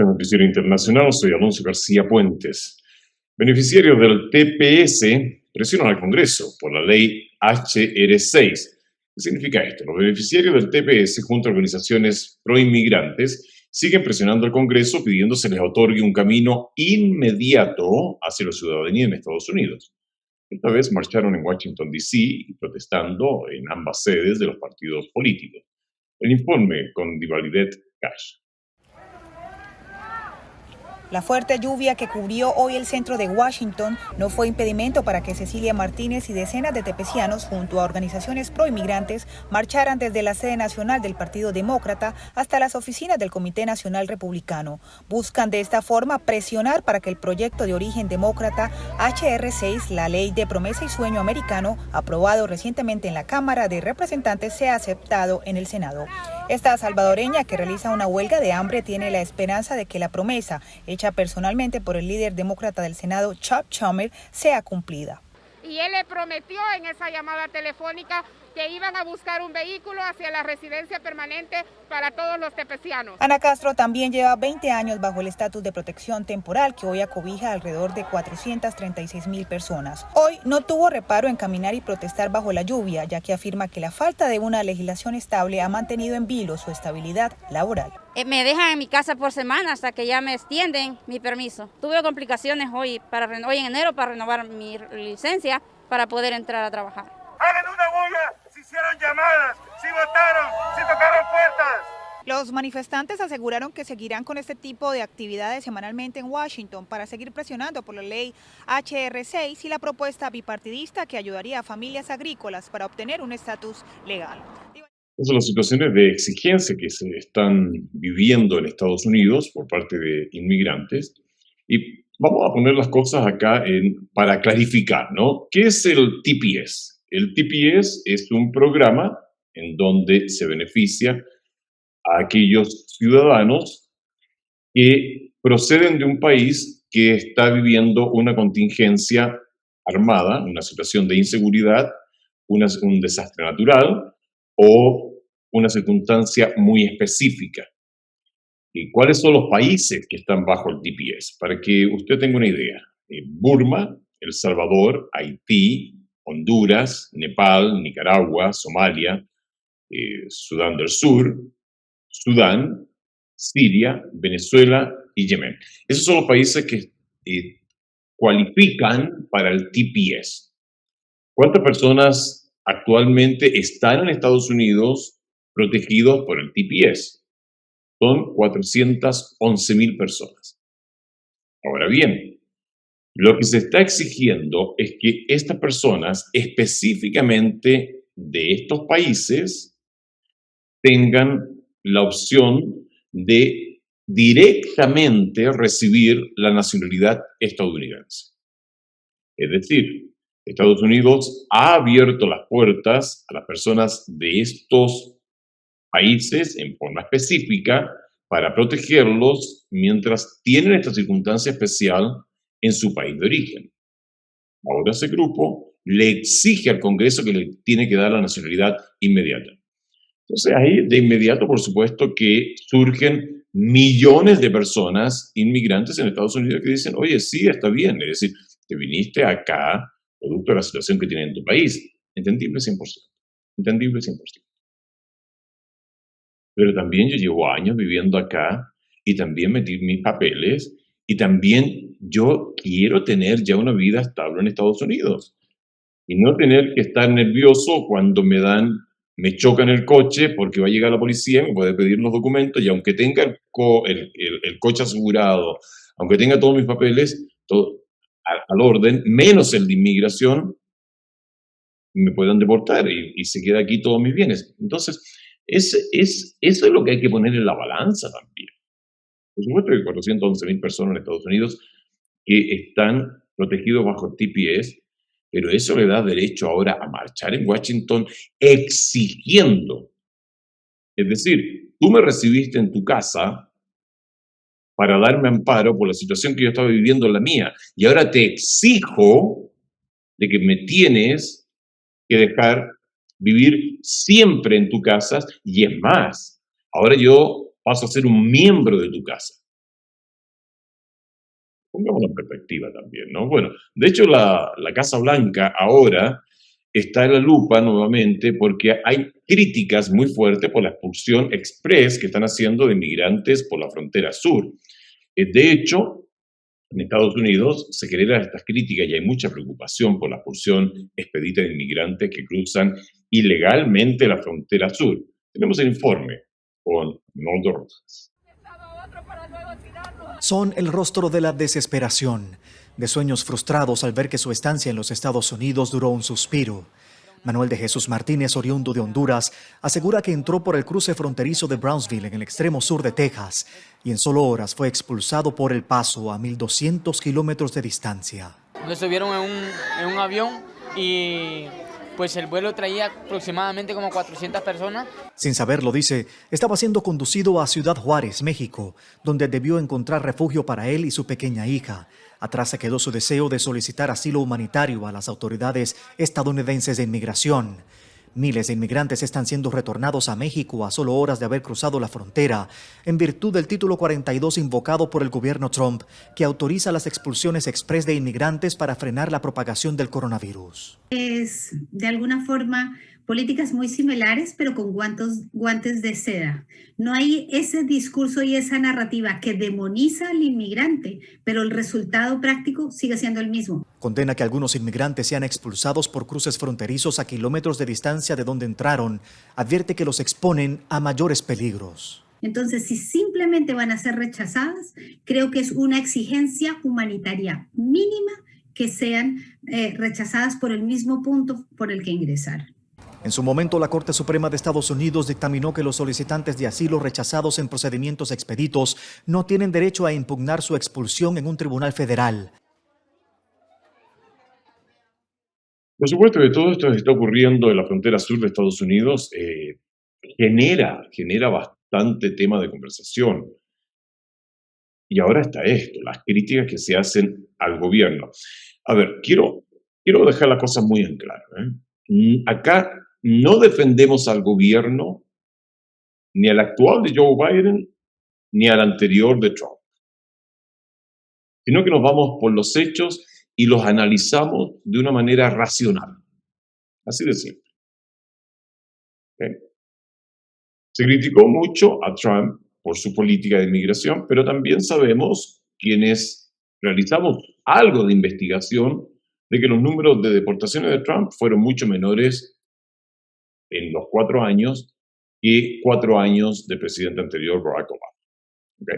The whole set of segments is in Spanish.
Este es Noticiero Internacional, soy Alonso García Puentes. Beneficiarios del TPS presionan al Congreso por la ley HR6. ¿Qué significa esto? Los beneficiarios del TPS, junto a organizaciones pro-inmigrantes, siguen presionando al Congreso pidiendo se les otorgue un camino inmediato hacia la ciudadanía en Estados Unidos. Esta vez marcharon en Washington, D.C., protestando en ambas sedes de los partidos políticos. El informe con Divalidet Cash. La fuerte lluvia que cubrió hoy el centro de Washington no fue impedimento para que Cecilia Martínez y decenas de tepecianos, junto a organizaciones proinmigrantes, marcharan desde la sede nacional del Partido Demócrata hasta las oficinas del Comité Nacional Republicano. Buscan de esta forma presionar para que el proyecto de origen demócrata HR6, la Ley de Promesa y Sueño Americano, aprobado recientemente en la Cámara de Representantes, sea aceptado en el Senado. Esta salvadoreña, que realiza una huelga de hambre, tiene la esperanza de que la promesa, hecha personalmente por el líder demócrata del Senado, Chuck Schumer, sea cumplida. Y él le prometió en esa llamada telefónica que iban a buscar un vehículo hacia la residencia permanente para todos los tepecianos. Ana Castro también lleva 20 años bajo el estatus de protección temporal que hoy acobija alrededor de 436,000 personas. Hoy no tuvo reparo en caminar y protestar bajo la lluvia, ya que afirma que la falta de una legislación estable ha mantenido en vilo su estabilidad laboral. Me dejan en mi casa por semana hasta que ya me extienden mi permiso. Tuve complicaciones hoy en enero para renovar mi licencia para poder entrar a trabajar. Hagan una bulla si hicieron llamadas, si votaron, si tocaron puertas. Los manifestantes aseguraron que seguirán con este tipo de actividades semanalmente en Washington para seguir presionando por la ley HR6 y la propuesta bipartidista que ayudaría a familias agrícolas para obtener un estatus legal. Esas son las situaciones de exigencia que se están viviendo en Estados Unidos por parte de inmigrantes. Y vamos a poner las cosas acá para clarificar, ¿no? ¿Qué es el TPS? El TPS es un programa en donde se beneficia a aquellos ciudadanos que proceden de un país que está viviendo una contingencia armada, una situación de inseguridad, un desastre natural o una circunstancia muy específica. ¿Y cuáles son los países que están bajo el TPS? Para que usted tenga una idea. Burma, El Salvador, Haití, Honduras, Nepal, Nicaragua, Somalia, Sudán del Sur, Sudán, Siria, Venezuela y Yemen. Esos son los países que cualifican para el TPS. ¿Cuántas personas actualmente están en Estados Unidos protegidos por el TPS? Son 411,000 personas. Ahora bien, lo que se está exigiendo es que estas personas, específicamente de estos países, tengan la opción de directamente recibir la nacionalidad estadounidense. Es decir, Estados Unidos ha abierto las puertas a las personas de estos países en forma específica para protegerlos mientras tienen esta circunstancia especial en su país de origen. Ahora ese grupo le exige al Congreso que le tiene que dar la nacionalidad inmediata. Entonces ahí de inmediato, por supuesto, que surgen millones de personas inmigrantes en Estados Unidos que dicen, oye, sí, está bien, es decir, te viniste acá producto de la situación que tienes en tu país. Entendible 100%. Entendible 100%. Pero también yo llevo años viviendo acá y también metí mis papeles y también yo quiero tener ya una vida estable en Estados Unidos y no tener que estar nervioso cuando me chocan el coche porque va a llegar la policía, me puede pedir los documentos y aunque tenga el coche asegurado, aunque tenga todos mis papeles, todo al orden, menos el de inmigración, me puedan deportar y se queda aquí todos mis bienes. Entonces, eso es lo que hay que poner en la balanza también. Por supuesto que 411,000 personas en Estados Unidos que están protegidos bajo el TPS, pero eso le da derecho ahora a marchar en Washington exigiendo. Es decir, tú me recibiste en tu casa para darme amparo por la situación que yo estaba viviendo en la mía, y ahora te exijo de que me tienes que dejar vivir siempre en tu casa, y es más, ahora yo paso a ser un miembro de tu casa. Pongamos una perspectiva también, ¿no? Bueno, de hecho la Casa Blanca ahora está en la lupa nuevamente porque hay críticas muy fuertes por la expulsión express que están haciendo de inmigrantes por la frontera sur. De hecho, en Estados Unidos se generan estas críticas y hay mucha preocupación por la expulsión expedita de inmigrantes que cruzan ilegalmente la frontera sur. Tenemos el informe con Noldo Rojas. Son el rostro de la desesperación, de sueños frustrados al ver que su estancia en los Estados Unidos duró un suspiro. Manuel de Jesús Martínez, oriundo de Honduras, asegura que entró por el cruce fronterizo de Brownsville en el extremo sur de Texas y en solo horas fue expulsado por El Paso a 1.200 kilómetros de distancia. Lo subieron en un avión y pues el vuelo traía aproximadamente como 400 personas. Sin saberlo, dice, estaba siendo conducido a Ciudad Juárez, México, donde debió encontrar refugio para él y su pequeña hija. Atrás se quedó su deseo de solicitar asilo humanitario a las autoridades estadounidenses de inmigración. Miles de inmigrantes están siendo retornados a México a solo horas de haber cruzado la frontera, en virtud del título 42 invocado por el gobierno Trump, que autoriza las expulsiones express de inmigrantes para frenar la propagación del coronavirus. Es, de alguna forma, políticas muy similares, pero con guantes de seda. No hay ese discurso y esa narrativa que demoniza al inmigrante, pero el resultado práctico sigue siendo el mismo. Condena que algunos inmigrantes sean expulsados por cruces fronterizos a kilómetros de distancia de donde entraron. Advierte que los exponen a mayores peligros. Entonces, si simplemente van a ser rechazadas, creo que es una exigencia humanitaria mínima que sean rechazadas por el mismo punto por el que ingresaron. En su momento, la Corte Suprema de Estados Unidos dictaminó que los solicitantes de asilo rechazados en procedimientos expeditos no tienen derecho a impugnar su expulsión en un tribunal federal. Por supuesto que todo esto que está ocurriendo en la frontera sur de Estados Unidos genera bastante tema de conversación. Y ahora está esto, las críticas que se hacen al gobierno. A ver, quiero dejar las cosas muy en claro, Acá no defendemos al gobierno, ni al actual de Joe Biden, ni al anterior de Trump, sino que nos vamos por los hechos y los analizamos de una manera racional. Así de simple. ¿Okay? Se criticó mucho a Trump por su política de inmigración, pero también sabemos, quienes realizamos algo de investigación, de que los números de deportaciones de Trump fueron mucho menores en los 4 años que 4 años del presidente anterior, Barack Obama. ¿Okay?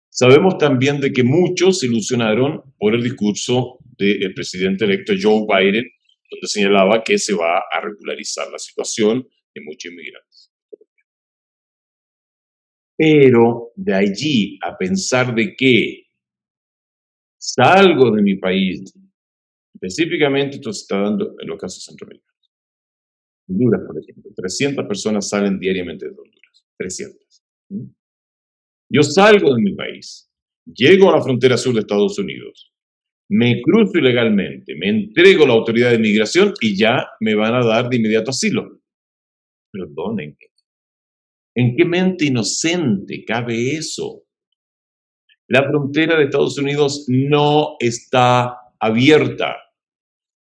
Sabemos también de que muchos se ilusionaron por el discurso del presidente electo Joe Biden, donde señalaba que se va a regularizar la situación de muchos inmigrantes. Pero de allí a pensar de que salgo de mi país, específicamente esto se está dando en los casos centroamericanos. Honduras, por ejemplo, 300 personas salen diariamente de Honduras, 300. Yo salgo de mi país, llego a la frontera sur de Estados Unidos, me cruzo ilegalmente, me entrego a la autoridad de migración y ya me van a dar de inmediato asilo. Perdonen, ¿en qué mente inocente cabe eso? La frontera de Estados Unidos no está abierta.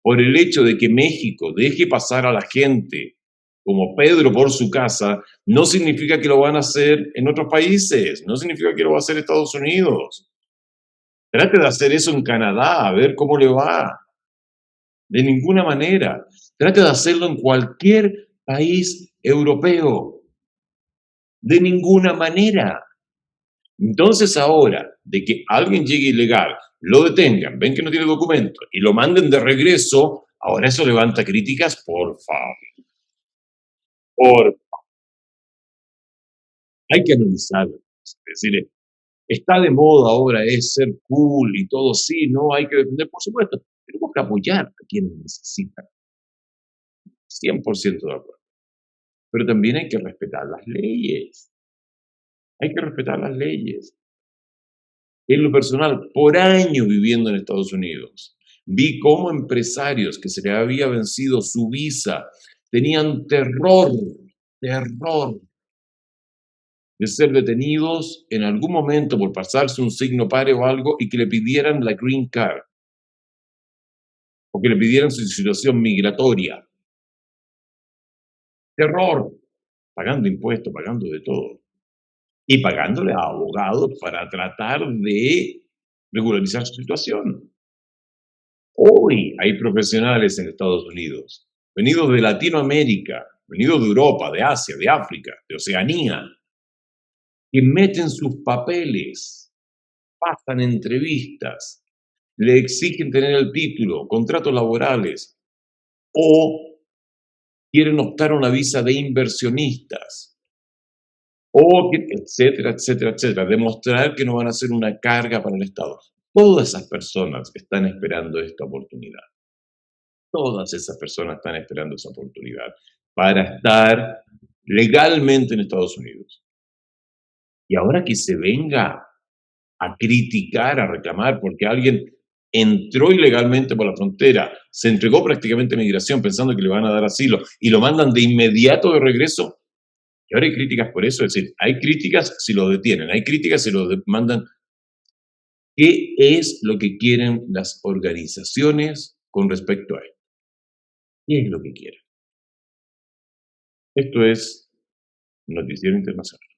Por el hecho de que México deje pasar a la gente como Pedro por su casa, no significa que lo van a hacer en otros países, no significa que lo va a hacer Estados Unidos. Trate de hacer eso en Canadá, a ver cómo le va. De ninguna manera. Trate de hacerlo en cualquier país europeo. De ninguna manera. Entonces ahora, de que alguien llegue ilegal, lo detengan, ven que no tiene documento y lo manden de regreso, ahora eso levanta críticas, por favor. Hay que analizarlo. Es decir, está de moda ahora es ser cool y todo, sí, no, hay que defender, por supuesto. Tenemos que apoyar a quienes necesitan. 100% de acuerdo. Pero también hay que respetar las leyes. Hay que respetar las leyes. En lo personal, por años viviendo en Estados Unidos, vi cómo empresarios que se les había vencido su visa tenían terror de ser detenidos en algún momento por pasarse un signo pare o algo y que le pidieran la green card o que le pidieran su situación migratoria. Terror, pagando impuestos, pagando de todo y pagándole a abogados para tratar de regularizar su situación. Hoy hay profesionales en Estados Unidos, venidos de Latinoamérica, venidos de Europa, de Asia, de África, de Oceanía, que meten sus papeles, pasan entrevistas, le exigen tener el título, contratos laborales, o quieren optar a una visa de inversionistas, o etcétera, etcétera, etcétera, demostrar que no van a ser una carga para el Estado. Todas esas personas están esperando esta oportunidad. Todas esas personas están esperando esa oportunidad para estar legalmente en Estados Unidos. Y ahora que se venga a criticar, a reclamar, porque alguien entró ilegalmente por la frontera, se entregó prácticamente a migración pensando que le van a dar asilo y lo mandan de inmediato de regreso. Y ahora hay críticas por eso, es decir, hay críticas si lo detienen, hay críticas si lo mandan. ¿Qué es lo que quieren las organizaciones con respecto a esto? ¿Qué es lo que quieren? Esto es Noticiero Internacional.